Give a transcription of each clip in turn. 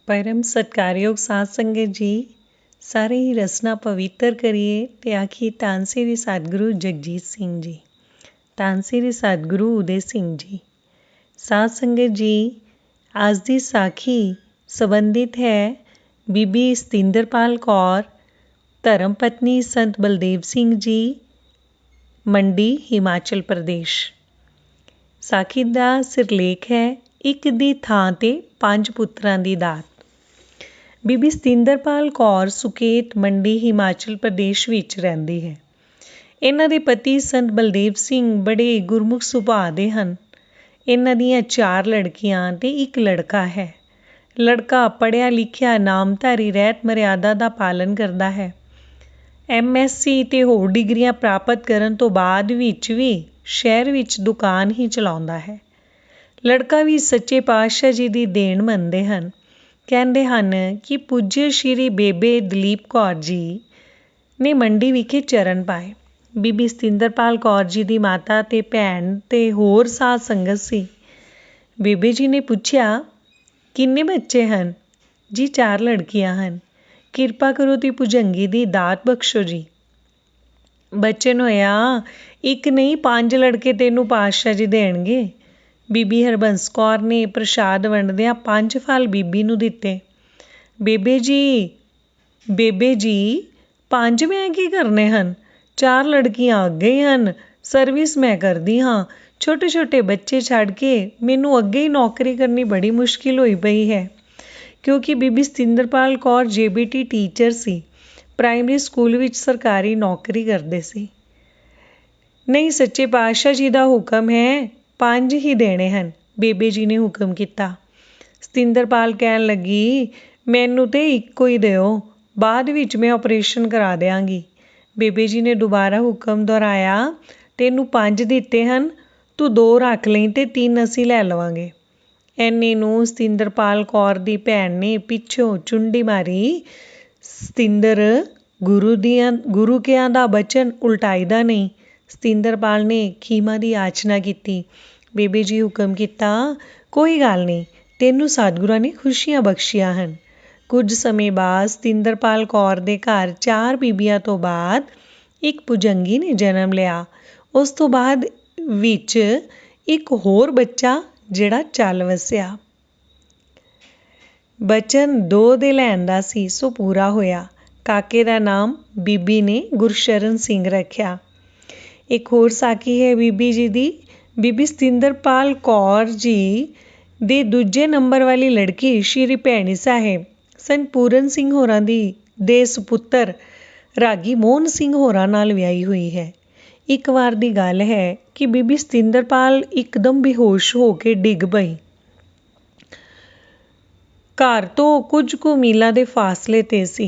परम सत्कारयोग साध संगत जी, सारे ही रसना पवित्र करिए ते आखिए धन श्री सतगुरु जगजीत सिंह जी, धन श्री सतगुरु उदय सिंह जी। साध संगत जी, आज की साखी संबंधित है बीबी सतिंदरपाल कौर धर्म पत्नी संत बलदेव सिंह जी, मंडी हिमाचल प्रदेश। साखी का सिरलेख है एक दी थां ते पंज पुत्रां दी दात। बीबी सतिंदरपाल कौर सुकेत मंडी हिमाचल प्रदेश विच रहिंदी है। इन्हां दे पति संत बलदेव सिंह बड़े गुरमुख सुभाअ दे हन। इन्हां दीयां 4 लड़कियां ते एक लड़का है। लड़का पढ़िया लिखिया नामधारी रहत मर्यादा दा पालन करदा है। MSc ते होर डिग्रियां प्राप्त करन तो बाद विच भी शहर विच दुकान ही चलाउंदा है। लड़का भी सच्चे पातशाह जी दी देन मनदे हन। कहते हैं कि पूज्य श्री बेबे दलीप कौर जी ने मंडी विखे चरण पाए। बीबी सतिंदरपाल कौर जी की माता ते भैन ते होर साध संगत सी। बेबे जी ने पूछया किन्ने बच्चे हैं? जी 4 लड़कियां हैं। किरपा करो ती भुजंगी दी दात बख्शो जी। बचन होया एक नहीं 5 लड़के तेनू पातशाह जी देणगे। बीबी हरबंस कौर ने प्रसाद वंडदियां 5 फल बीबी नू दिते। बेबे जी 5 मैं की करने हन? 4 लड़कियां अगे ही हन, सर्विस मैं करदी हाँ। छोटे छोटे बच्चे छड़ के मैनू अगे ही नौकरी करनी बड़ी मुश्किल होई पई है। क्योंकि बीबी सतिंदरपाल कौर JBT टीचर सी, प्राइमरी स्कूल विच सरकारी नौकरी करदे सी। नहीं सच्चे पातशाह जी दा हुक्म है 5 ही देने हैं। बेबे जी ने हुक्म किया। सतिंदरपाल कहन लगी मैनू तो इक्को ही दिओ, बाद विच मैं ऑपरेशन करा देंगी। बेबे जी ने दोबारा हुक्म दोहराया तेनू 5 दिते हैं, तू 2 रख लई ते 3 असीं लै लवांगे। एने नू सतिंदरपाल कौर दी भैन ने पिछों चुंडी मारी, सतिंदर गुरु कियां दा बचन उल्टाईदा नहीं। सतिंदरपाल ने खीमा दी याचना की। बेबे जी हुक्म किया कोई गल नहीं, तेनू सतगुरां ने खुशियां बख्शियां हैं। कुछ समय बाद सतिंदरपाल कौर दे घर 4 बीबियां तो बाद एक भुजंगी ने जन्म लिया। उस तो बाद विच एक होर बच्चा जिहड़ा चल वसिया। बचन 2 दे लैण दा सी सो पूरा होया। काके दा नाम बीबी ने गुरशरण सिंह रखिया। एक होर साखी है बीबी जी दी। बीबी सतिंदरपाल कौर जी दे दूजे नंबर वाली लड़की श्री भैणी साहिब संत पूरन सिंह होरां दे सुपुत्र रागी मोहन सिंह होरां नाल विआही हुई है। एक बार दी गल है कि बीबी सतिंदरपाल एकदम बेहोश हो के डिग पई। घर तो कुछ कु मीलों के फासले ते सी।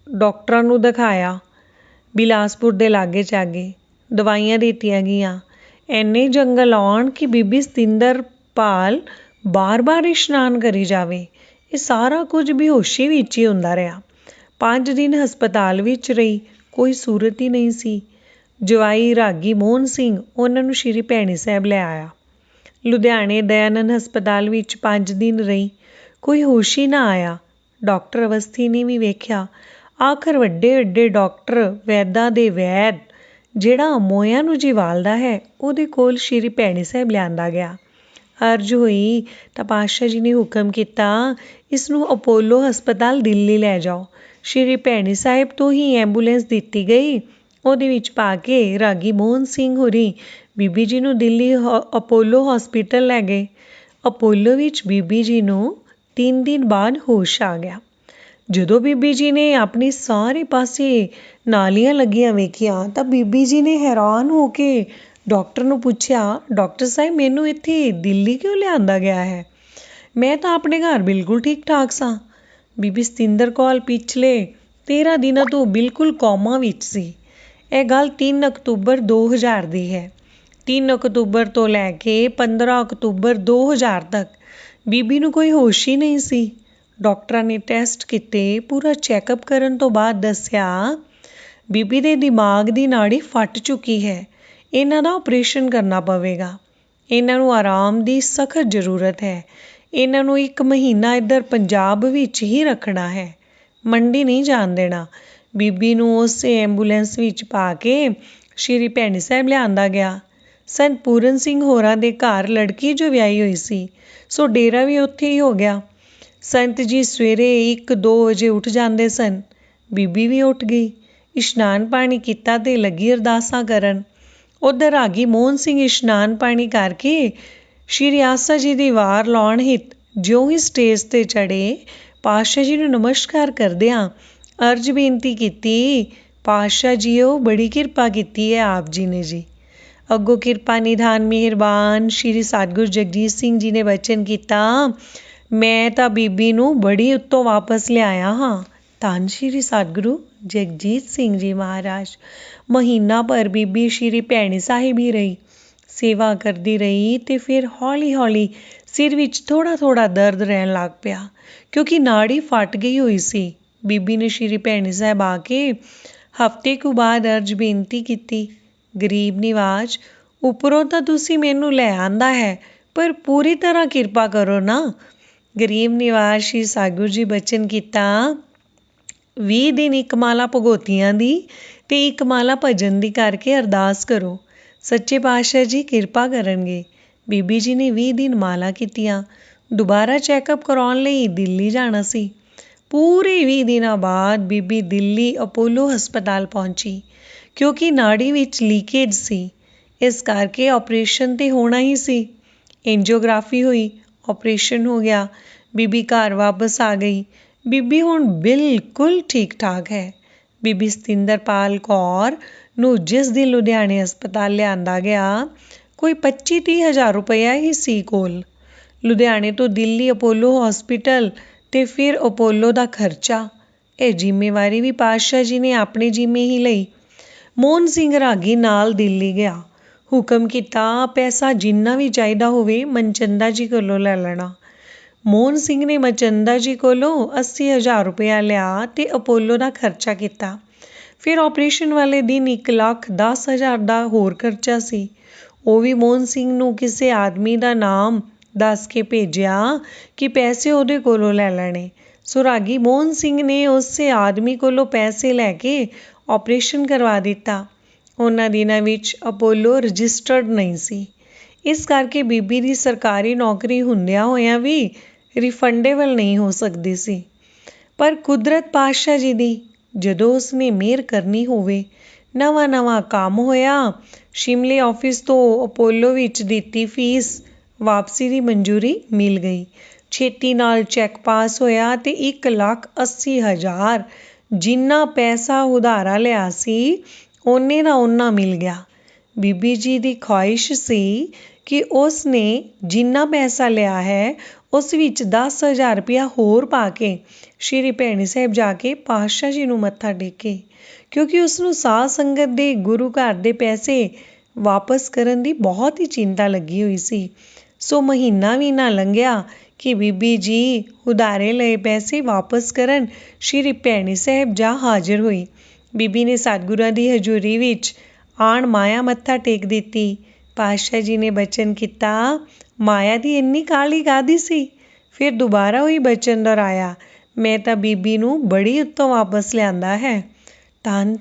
डॉक्टरां नू दिखाया, बिलासपुर दे लागे चागे दवाइयां दित्तियां गईयां। इन्ने जंगल आउण कि बीबी सतिंदरपाल बार बार इशनान करी जावे। ये सारा कुछ बेहोशी विच ही हुंदा रहा। 5 दिन हस्पताल विच रही, कोई सूरत ही नहीं सी। जवाई रागी मोहन सिंह उन्हां नू श्री भैणी साहिब लै आया। लुधियाने दयानंद हस्पताल विच 5 दिन रही, कोई होश ही ना आया। डॉक्टर अवस्थी ने भी वेख्या। आखिर वड्डे वड्डे डॉक्टर वैदां दे वैद जिहड़ा मोयां नू जिवालदा है उहदे कोल श्री भैणी साहिब लिआंदा गया। अर्ज हुई तां पातशाह जी ने हुक्म किया इसनू अपोलो हस्पताल दिल्ली लै जाओ। श्री भैणी साहिब तो ही एंबूलेंस दित्ती गई। ਉਹਦੇ ਵਿੱਚ ਪਾ ਕੇ ਰਾਗੀ ਮੋਹਨ ਸਿੰਘ ਹੋਰੀ ਬੀਬੀ ਜੀ ਨੂੰ ਦਿੱਲੀ ਅਪੋਲੋ ਹਸਪੀਟਲ ਲੈ ਗਏ। ਅਪੋਲੋ ਵਿੱਚ ਬੀਬੀ ਜੀ ਨੂੰ 3 ਦਿਨ ਬਾਅਦ ਹੋਸ਼ ਆ ਗਿਆ। ਜਦੋਂ ਬੀਬੀ ਜੀ ਨੇ ਆਪਣੀ ਸਾਰੇ ਪਾਸੇ ਨਾਲੀਆਂ ਲੱਗੀਆਂ ਵੇਖੀਆਂ ਤਾਂ ਬੀਬੀ ਜੀ ਨੇ ਹੈਰਾਨ ਹੋ ਕੇ ਡਾਕਟਰ ਨੂੰ ਪੁੱਛਿਆ, ਡਾਕਟਰ ਸਾਹਿਬ ਮੈਨੂੰ ਇੱਥੇ ਦਿੱਲੀ ਕਿਉਂ ਲਿਆਂਦਾ ਗਿਆ ਹੈ? ਮੈਂ ਤਾਂ ਆਪਣੇ ਘਰ ਬਿਲਕੁਲ ਠੀਕ ਠਾਕ ਸਾਂ। ਬੀਬੀ ਸਤਿੰਦਰ ਕੌਰ ਪਿਛਲੇ 13 ਦਿਨਾਂ ਤੋਂ ਬਿਲਕੁਲ ਕੋਮਾ ਵਿੱਚ ਸੀ। ਇਹ ਗੱਲ 3 ਅਕਤੂਬਰ 2000 ਦੀ ਹੈ। 3 ਅਕਤੂਬਰ ਤੋਂ ਲੈ ਕੇ 15 ਅਕਤੂਬਰ 2000 ਤੱਕ ਬੀਬੀ ਨੂੰ ਕੋਈ ਹੋਸ਼ ਹੀ ਨਹੀਂ ਸੀ। ਡਾਕਟਰਾਂ ਨੇ ਟੈਸਟ ਕੀਤੇ, ਪੂਰਾ ਚੈੱਕਅਪ ਕਰਨ ਤੋਂ ਬਾਅਦ ਦੱਸਿਆ ਬੀਬੀ ਦੇ ਦਿਮਾਗ ਦੀ ਨਾੜੀ ਫਟ ਚੁੱਕੀ ਹੈ। ਇਹਨਾਂ ਦਾ ਆਪਰੇਸ਼ਨ ਕਰਨਾ ਪਵੇਗਾ। ਇਹਨਾਂ ਨੂੰ ਆਰਾਮ ਦੀ ਸਖਤ ਜ਼ਰੂਰਤ ਹੈ। ਇਹਨਾਂ ਨੂੰ 1 ਮਹੀਨਾ ਇੱਧਰ ਪੰਜਾਬ ਵਿੱਚ ਹੀ ਰੱਖਣਾ ਹੈ, ਮੰਡੀ ਨਹੀਂ ਜਾਣ ਦੇਣਾ। ਬੀਬੀ ਨੂੰ ਉਸੇ ਐਂਬੂਲੈਂਸ ਵਿੱਚ ਪਾ ਕੇ ਸ਼੍ਰੀ ਭੈਣੀ ਸਾਹਿਬ ਲਿਆਂਦਾ ਗਿਆ। ਸੰਤ ਪੂਰਨ ਸਿੰਘ ਹੋਰਾਂ ਦੇ ਘਰ ਲੜਕੀ ਜੋ ਵਿਆਹੀ ਹੋਈ ਸੀ, ਸੋ ਡੇਰਾ ਵੀ ਉੱਥੇ ਹੀ ਹੋ ਗਿਆ। ਸੰਤ ਜੀ ਸਵੇਰੇ 1-2 ਵਜੇ ਉੱਠ ਜਾਂਦੇ ਸਨ। ਬੀਬੀ ਵੀ ਉੱਠ ਗਈ, ਇਸ਼ਨਾਨ ਪਾਣੀ ਕੀਤਾ ਤੇ ਲੱਗੀ ਅਰਦਾਸਾਂ ਕਰਨ। ਉੱਧਰ ਰਾਗੀ ਮੋਹਨ ਸਿੰਘ ਇਸ਼ਨਾਨ ਪਾਣੀ ਕਰਕੇ ਸ਼੍ਰੀ ਆਸਾ ਜੀ ਦੀ ਵਾਰ ਲਾਉਣ ਹਿੱਤ ਜਿਉਂ ਹੀ ਸਟੇਜ 'ਤੇ ਚੜ੍ਹੇ, ਪਾਤਸ਼ਾਹ ਜੀ ਨੂੰ ਨਮਸਕਾਰ ਕਰਦਿਆਂ ਅਰਜ਼ ਬੇਨਤੀ ਕੀਤੀ, ਪਾਤਸ਼ਾਹ ਜੀਓ ਬੜੀ ਕਿਰਪਾ ਕੀਤੀ ਹੈ ਆਪ ਜੀ ਨੇ ਜੀ। ਅੱਗੋਂ ਕਿਰਪਾ ਨਿਧਾਨ ਮਿਹਰਬਾਨ ਸ਼੍ਰੀ ਸਤਿਗੁਰੂ ਜਗਜੀਤ ਸਿੰਘ ਜੀ ਨੇ ਬਚਨ ਕੀਤਾ, ਮੈਂ ਤਾਂ ਬੀਬੀ ਨੂੰ ਬੜੀ ਉੱਤੋਂ ਵਾਪਸ ਲਿਆਇਆ ਹਾਂ। ਧੰਨ ਸ਼੍ਰੀ ਸਤਿਗੁਰੂ ਜਗਜੀਤ ਸਿੰਘ ਜੀ ਮਹਾਰਾਜ। ਮਹੀਨਾ ਭਰ ਬੀਬੀ ਸ਼੍ਰੀ ਭੈਣੀ ਸਾਹਿਬ ਹੀ ਰਹੀ, ਸੇਵਾ ਕਰਦੀ ਰਹੀ ਤੇ ਫਿਰ ਹੌਲੀ-ਹੌਲੀ ਸਿਰ ਵਿੱਚ ਥੋੜ੍ਹਾ ਦਰਦ ਰਹਿਣ ਲੱਗ ਪਿਆ, ਕਿਉਂਕਿ ਨਾੜੀ ਫਟ ਗਈ ਹੋਈ ਸੀ। ਬੀਬੀ ਨੇ ਸ਼੍ਰੀ ਭੈਣੀ ਸਾਹਿਬ ਆ ਕੇ ਹਫ਼ਤੇ ਕੁ ਬਾਅਦ ਅਰਜ਼ ਬੇਨਤੀ ਕੀਤੀ, ਗਰੀਬ ਨਿਵਾਜ, ਉੱਪਰੋਂ ਤਾਂ ਤੁਸੀਂ ਮੈਨੂੰ ਲੈ ਆਂਦਾ ਹੈ, ਪਰ ਪੂਰੀ ਤਰ੍ਹਾਂ ਕਿਰਪਾ ਕਰੋ ਨਾ। ਗਰੀਬ ਨਿਵਾਜ ਸ਼੍ਰੀ ਸਤਿਗੁਰੂ ਜੀ ਬਚਨ ਕੀਤਾ, 20 ਦਿਨ 1 ਮਾਲਾ ਭਗੌਤੀਆਂ ਦੀ ਤੇ 1 ਮਾਲਾ ਭਜਨ ਦੀ ਕਰਕੇ ਅਰਦਾਸ ਕਰੋ, ਸੱਚੇ ਪਾਤਸ਼ਾਹ ਜੀ ਕਿਰਪਾ ਕਰਨਗੇ। ਬੀਬੀ ਜੀ ਨੇ 20 ਦਿਨ ਮਾਲਾ ਕੀਤੀਆਂ। ਦੁਬਾਰਾ ਚੈੱਕਅਪ ਕਰਾਉਣ ਲਈ ਦਿੱਲੀ ਜਾਣਾ ਸੀ। ਪੂਰੇ 20 ਦਿਨਾਂ ਬਾਅਦ ਬੀਬੀ ਦਿੱਲੀ ਅਪੋਲੋ ਹਸਪਤਾਲ ਪਹੁੰਚੀ, ਕਿਉਂਕਿ ਨਾੜੀ ਵਿੱਚ ਲੀਕੇਜ ਸੀ, ਇਸ ਕਰਕੇ ਆਪਰੇਸ਼ਨ ਤੇ ਹੋਣਾ ਹੀ ਸੀ। ਐਂਜੀਓਗ੍ਰਾਫੀ ਹੋਈ, ਆਪਰੇਸ਼ਨ ਹੋ ਗਿਆ, ਬੀਬੀ ਘਰ ਵਾਪਸ ਆ ਗਈ। ਬੀਬੀ ਹੁਣ ਬਿਲਕੁਲ ਠੀਕ ਠਾਕ ਹੈ। ਬੀਬੀ ਸਤਿੰਦਰਪਾਲ ਕੌਰ ਨੂੰ ਜਿਸ ਦਿਨ ਲੁਧਿਆਣੇ ਹਸਪਤਾਲ ਲਿਆਂਦਾ ਗਿਆ, ਕੋਈ 25-30 ਹਜ਼ਾਰ ਰੁਪਇਆ ਹੀ ਸੀ ਕੋਲ। ਲੁਧਿਆਣੇ ਤੋਂ ਦਿੱਲੀ ਅਪੋਲੋ ਹਸਪੀਟਲ ਤੇ ਫਿਰ ਅਪੋਲੋ ਦਾ ਖਰਚਾ, ਇਹ ਜ਼ਿੰਮੇਵਾਰੀ ਵੀ ਪਾਤਸ਼ਾਹ ਜੀ ਨੇ ਆਪਣੇ ਜ਼ਿੰਮੇ ਹੀ ਲਈ। ਮੋਹਨ ਸਿੰਘ ਰਾਗੀ ਨਾਲ ਦਿੱਲੀ ਗਿਆ, ਹੁਕਮ ਕੀਤਾ, ਪੈਸਾ ਜਿੰਨਾ ਵੀ ਚਾਹੀਦਾ ਹੋਵੇ ਮਨਚੰਦਾ ਜੀ ਕੋਲੋਂ ਲੈ ਲੈਣਾ। ਮੋਹਨ ਸਿੰਘ ਨੇ ਮਨਚੰਦਾ ਜੀ ਕੋਲੋਂ 80 ਹਜ਼ਾਰ ਰੁਪਇਆ ਲਿਆ ਤੇ ਅਪੋਲੋ ਦਾ ਖਰਚਾ ਕੀਤਾ। ਫਿਰ ਆਪਰੇਸ਼ਨ ਵਾਲੇ ਦਿਨ 1,10,000 ਦਾ ਹੋਰ ਖਰਚਾ ਸੀ, ਉਹ ਵੀ ਮੋਹਨ ਸਿੰਘ ਨੂੰ ਕਿਸੇ ਆਦਮੀ ਦਾ ਨਾਮ ਦੱਸ ਕੇ ਭੇਜਿਆ ਕਿ ਪੈਸੇ ਉਹਦੇ ਕੋਲੋਂ ਲੈ ਲੈਣੇ। ਸੋ ਰਾਗੀ ਮੋਹਨ ਸਿੰਘ ਨੇ ਉਸੇ ਆਦਮੀ ਕੋਲੋਂ ਪੈਸੇ ਲੈ ਕੇ ਆਪਰੇਸ਼ਨ ਕਰਵਾ ਦਿੱਤਾ। ਉਹਨਾਂ ਦਿਨਾਂ ਵਿੱਚ ਅਪੋਲੋ ਰਜਿਸਟਰਡ ਨਹੀਂ ਸੀ, ਇਸ ਕਰਕੇ ਬੀਬੀ ਦੀ ਸਰਕਾਰੀ ਨੌਕਰੀ ਹੁੰਦਿਆਂ ਹੋਇਆਂ ਵੀ ਰਿਫੰਡੇਬਲ ਨਹੀਂ ਹੋ ਸਕਦੀ ਸੀ। ਪਰ ਕੁਦਰਤ ਪਾਤਸ਼ਾਹ ਜੀ ਦੀ, ਜਦੋਂ ਉਸਨੇ ਮਿਹਰ ਕਰਨੀ ਹੋਵੇ, ਨਵਾਂ ਕੰਮ ਹੋਇਆ। ਸ਼ਿਮਲੇ ਆਫਿਸ ਤੋਂ ਅਪੋਲੋ ਵਿੱਚ ਦਿੱਤੀ ਫੀਸ ਵਾਪਸੀ ਦੀ ਮਨਜ਼ੂਰੀ ਮਿਲ ਗਈ। ਛੇਤੀ ਨਾਲ ਚੈੱਕ ਪਾਸ ਹੋਇਆ ਤੇ 1,80,000 ਜਿੰਨਾ ਪੈਸਾ ਉਧਾਰਾ ਲਿਆ ਸੀ, ਓਨੇ ਦਾ ਓਨਾ ਮਿਲ ਗਿਆ। ਬੀਬੀ ਜੀ ਦੀ ਖੁਆਇਸ਼ ਸੀ ਕਿ ਉਸ ਨੇ ਜਿੰਨਾ ਪੈਸਾ ਲਿਆ ਹੈ, ਉਸ ਵਿੱਚ 10,000 ਰੁਪਇਆ ਹੋਰ ਪਾ ਕੇ ਸ਼੍ਰੀ ਭੈਣੀ ਸਾਹਿਬ ਜਾ ਕੇ ਪਾਤਸ਼ਾਹ ਜੀ ਨੂੰ ਮੱਥਾ ਟੇਕੇ, ਕਿਉਂਕਿ ਉਸਨੂੰ ਸਾਧ ਸੰਗਤ ਦੇ ਗੁਰੂ ਘਰ ਦੇ ਪੈਸੇ ਵਾਪਸ ਕਰਨ ਦੀ ਬਹੁਤ ਹੀ ਚਿੰਤਾ ਲੱਗੀ ਹੋਈ ਸੀ। ਸੋ ਮਹੀਨਾ ਵੀ ਨਾ ਲੰਘਿਆ ਕਿ ਬੀਬੀ ਜੀ ਉਧਾਰੇ ਲਏ ਪੈਸੇ ਵਾਪਸ ਕਰਨ ਸ਼੍ਰੀ ਭੈਣੀ ਸਾਹਿਬ ਜਾ ਹਾਜ਼ਰ ਹੋਈ। ਬੀਬੀ ਨੇ ਸਤਿਗੁਰਾਂ ਦੀ ਹਜ਼ੂਰੀ ਵਿੱਚ ਆਣ ਮਾਇਆ ਮੱਥਾ ਟੇਕ ਦਿੱਤੀ। ਪਾਤਸ਼ਾਹ ਜੀ ਨੇ ਬਚਨ ਕੀਤਾ, ਮਾਇਆ ਦੀ ਇੰਨੀ ਕਾਹਲੀ ਕਾਹਦੀ ਸੀ? ਫਿਰ ਦੁਬਾਰਾ ਉਹੀ ਬਚਨ ਦੁਹਰਾਇਆ, ਮੈਂ ਤਾਂ ਬੀਬੀ ਨੂੰ ਬੜੀ ਉੱਤੋਂ ਵਾਪਸ ਲਿਆਂਦਾ ਹੈ। ਧੰਨ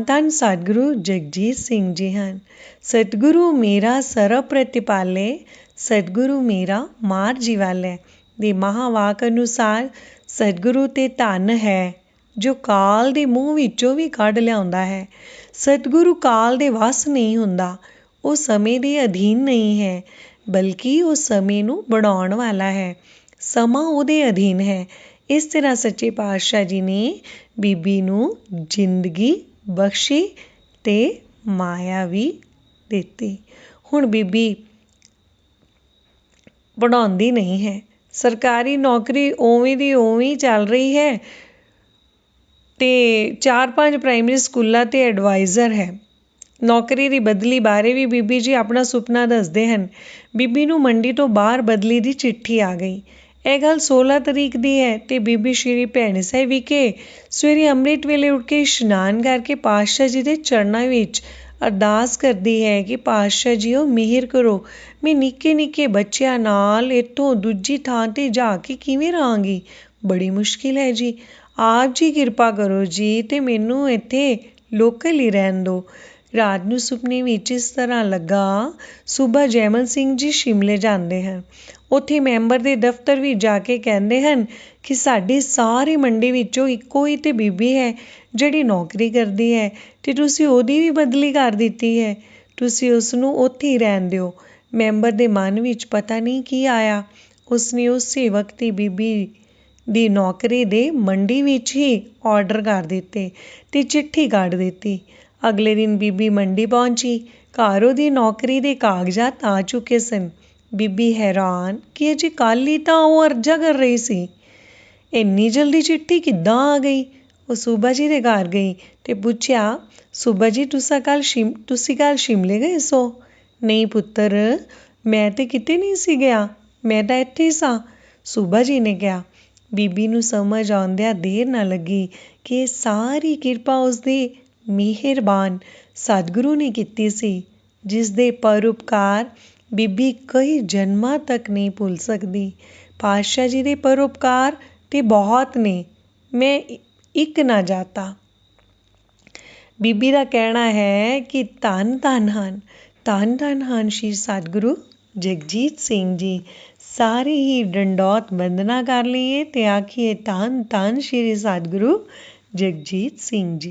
ਧੰਨ ਸਤਿਗੁਰੂ ਜਗਜੀਤ ਸਿੰਘ ਜੀ ਹਨ। ਸਤਿਗੁਰੂ ਮੇਰਾ ਸਰਬ ਪ੍ਰਤਿਪਾਲੇ, ਸਤਿਗੁਰੂ ਮੇਰਾ ਮਾਰ ਜੀਵਾਲੇ ਦੇ ਮਹਾਵਾਕ ਅਨੁਸਾਰ ਸਤਿਗੁਰੂ ਤੇ ਧਨ ਹੈ ਜੋ ਕਾਲ ਦੇ ਮੂੰਹ ਵਿੱਚੋਂ ਵੀ ਕੱਢ ਲਿਆਉਂਦਾ ਹੈ। ਸਤਿਗੁਰੂ ਕਾਲ ਦੇ ਵੱਸ ਨਹੀਂ ਹੁੰਦਾ, ਉਹ ਸਮੇਂ ਦੇ ਅਧੀਨ ਨਹੀਂ ਹੈ, ਬਲਕਿ ਉਹ ਸਮੇਂ ਨੂੰ ਬਣਾਉਣ ਵਾਲਾ ਹੈ, ਸਮਾਂ ਉਹਦੇ ਅਧੀਨ ਹੈ। ਇਸ ਤਰ੍ਹਾਂ ਸੱਚੇ ਪਾਤਸ਼ਾਹ ਜੀ ਨੇ ਬੀਬੀ ਨੂੰ ਜ਼ਿੰਦਗੀ ਬਖਸ਼ੀ ਤੇ ਮਾਇਆ ਵੀ ਦਿੱਤੀ। ਹੁਣ ਬੀਬੀ ਪੜ੍ਹਾਉਂਦੀ ਨਹੀਂ ਹੈ, ਸਰਕਾਰੀ ਨੌਕਰੀ ਉਵੇਂ ਦੀ ਉਵੇਂ ਚੱਲ ਰਹੀ ਹੈ ਤੇ 4-5 ਪ੍ਰਾਇਮਰੀ ਸਕੂਲਾਂ ਤੇ ਐਡਵਾਈਜ਼ਰ ਹੈ। ਨੌਕਰੀ ਦੀ ਬਦਲੀ ਬਾਰੇ ਵੀ ਬੀਬੀ ਜੀ ਆਪਣਾ ਸੁਪਨਾ ਦੱਸਦੇ ਹਨ। ਬੀਬੀ ਨੂੰ ਮੰਡੀ ਤੋਂ ਬਾਹਰ ਬਦਲੀ ਦੀ ਚਿੱਠੀ ਆ ਗਈ। ਇਹ ਗੱਲ 16 ਤਰੀਕ ਦੀ ਹੈ ਤੇ ਬੀਬੀ ਸ਼੍ਰੀ ਭੈਣੀ ਸਾਹਿਬ ਵਿਖੇ ਸਵੇਰੇ ਅੰਮ੍ਰਿਤ ਵੇਲੇ ਉੱਠ ਕੇ ਇਸ਼ਨਾਨ ਕਰਕੇ ਪਾਤਸ਼ਾਹ ਜੀ ਦੇ ਚਰਨਾਂ ਵਿੱਚ ਅਰਦਾਸ ਕਰਦੀ ਹੈ ਕਿ ਪਾਤਸ਼ਾਹ ਜੀਓ ਮਿਹਰ ਕਰੋ, ਮੈਂ ਨਿੱਕੇ ਨਿੱਕੇ ਬੱਚਿਆਂ ਨਾਲ ਇੱਥੋਂ ਦੂਜੀ ਥਾਂ 'ਤੇ ਜਾ ਕੇ ਕਿਵੇਂ ਰਹਾਂਗੀ, ਬੜੀ ਮੁਸ਼ਕਿਲ ਹੈ ਜੀ। ਆਪ ਜੀ ਕਿਰਪਾ ਕਰੋ ਜੀ ਅਤੇ ਮੈਨੂੰ ਇੱਥੇ ਲੋਕਲ ਹੀ ਰਹਿਣ ਦਿਓ। ਰਾਤ ਨੂੰ ਸੁਪਨੇ ਵਿੱਚ ਇਸ ਤਰ੍ਹਾਂ ਲੱਗਾ, ਸੂਬਾ ਜੈਮਲ ਸਿੰਘ ਜੀ ਸ਼ਿਮਲੇ ਜਾਂਦੇ ਹਨ। ਉੱਥੇ ਮੈਂਬਰ ਦੇ ਦਫ਼ਤਰ ਵਿੱਚ ਜਾ ਕੇ ਕਹਿੰਦੇ ਹਨ ਕਿ ਸਾਡੀ ਸਾਰੀ ਮੰਡੀ ਵਿੱਚੋਂ ਇੱਕੋ ਹੀ ਤਾਂ ਬੀਬੀ ਹੈ ਜਿਹੜੀ ਨੌਕਰੀ ਕਰਦੀ ਹੈ ਅਤੇ ਤੁਸੀਂ ਉਹਦੀ ਵੀ ਬਦਲੀ ਕਰ ਦਿੱਤੀ ਹੈ। ਤੁਸੀਂ ਉਸ ਨੂੰ ਉੱਥੇ ਹੀ ਰਹਿਣ ਦਿਓ। ਮੈਂਬਰ ਦੇ ਮਨ ਵਿੱਚ ਪਤਾ ਨਹੀਂ ਕੀ ਆਇਆ। ਉਸਨੇ ਉਸੇ ਵਕਤ ਹੀ ਬੀਬੀ ਦੀ ਨੌਕਰੀ ਦੇ ਮੰਡੀ ਵਿੱਚ ਹੀ ਆਰਡਰ ਕਰ ਦਿੱਤੇ ਅਤੇ ਚਿੱਠੀ ਕੱਢ ਦਿੱਤੀ। ਅਗਲੇ ਦਿਨ ਬੀਬੀ ਮੰਡੀ ਪਹੁੰਚੀ। ਘਰ ਉਹਦੀ ਨੌਕਰੀ ਦੇ ਕਾਗਜ਼ਾਤ ਆ ਚੁੱਕੇ ਸਨ। ਬੀਬੀ ਹੈਰਾਨ ਕਿ ਅਜੇ ਕੱਲ੍ਹ ਹੀ ਤਾਂ ਉਹ ਅਰਜ਼ਾ ਕਰ ਰਹੀ ਸੀ, ਇੰਨੀ ਜਲਦੀ ਚਿੱਠੀ ਕਿੱਦਾਂ ਆ ਗਈ। ਉਹ ਸੂਬਾ ਜੀ ਦੇ ਘਰ ਗਈ ਅਤੇ ਪੁੱਛਿਆ, ਸੂਬਾ ਜੀ ਤੁਸੀਂ ਕੱਲ੍ਹ ਸ਼ਿਮਲੇ ਗਏ ਸੋ? ਨਹੀਂ ਪੁੱਤਰ, ਮੈਂ ਤਾਂ ਕਿਤੇ ਨਹੀਂ ਸੀ ਗਿਆ, ਮੈਂ ਤਾਂ ਇੱਥੇ ਹੀ ਸਾਂ, ਸੂਬਾ ਜੀ ਨੇ ਕਿਹਾ। ਬੀਬੀ ਨੂੰ ਸਮਝ ਆਉਂਦਿਆਂ ਦੇਰ ਨਾ ਲੱਗੀ ਕਿ ਇਹ ਸਾਰੀ ਕਿਰਪਾ ਉਸਦੇ ਮਿਹਰਬਾਨ ਸਤਿਗੁਰੂ ਨੇ ਕੀਤੀ ਸੀ, ਜਿਸ ਦੇ ਪਰਉਪਕਾਰ ਬੀਬੀ ਕਈ ਜਨਮਾਂ ਤੱਕ ਨਹੀਂ ਭੁੱਲ ਸਕਦੀ। ਪਾਤਸ਼ਾਹ ਜੀ ਦੇ ਪਰਉਪਕਾਰ ਤੇ ਬਹੁਤ ਨੇ, ਮੈਂ ਇੱਕ ਨਾ ਜਾਤਾ। ਬੀਬੀ ਦਾ ਕਹਿਣਾ ਹੈ ਕਿ ਧੰਨ ਧੰਨ ਹਨ ਸ਼੍ਰੀ ਸਤਿਗੁਰੂ ਜਗਜੀਤ ਸਿੰਘ ਜੀ। ਸਾਰੇ ਹੀ ਡੰਡੌਤ ਬੰਦਨਾ ਕਰ ਲਈਏ ਤੇ ਆਖੀਏ ਧੰਨ ਧੰਨ ਸ਼੍ਰੀ ਸਤਿਗੁਰੂ ਜਗਜੀਤ ਸਿੰਘ ਜੀ।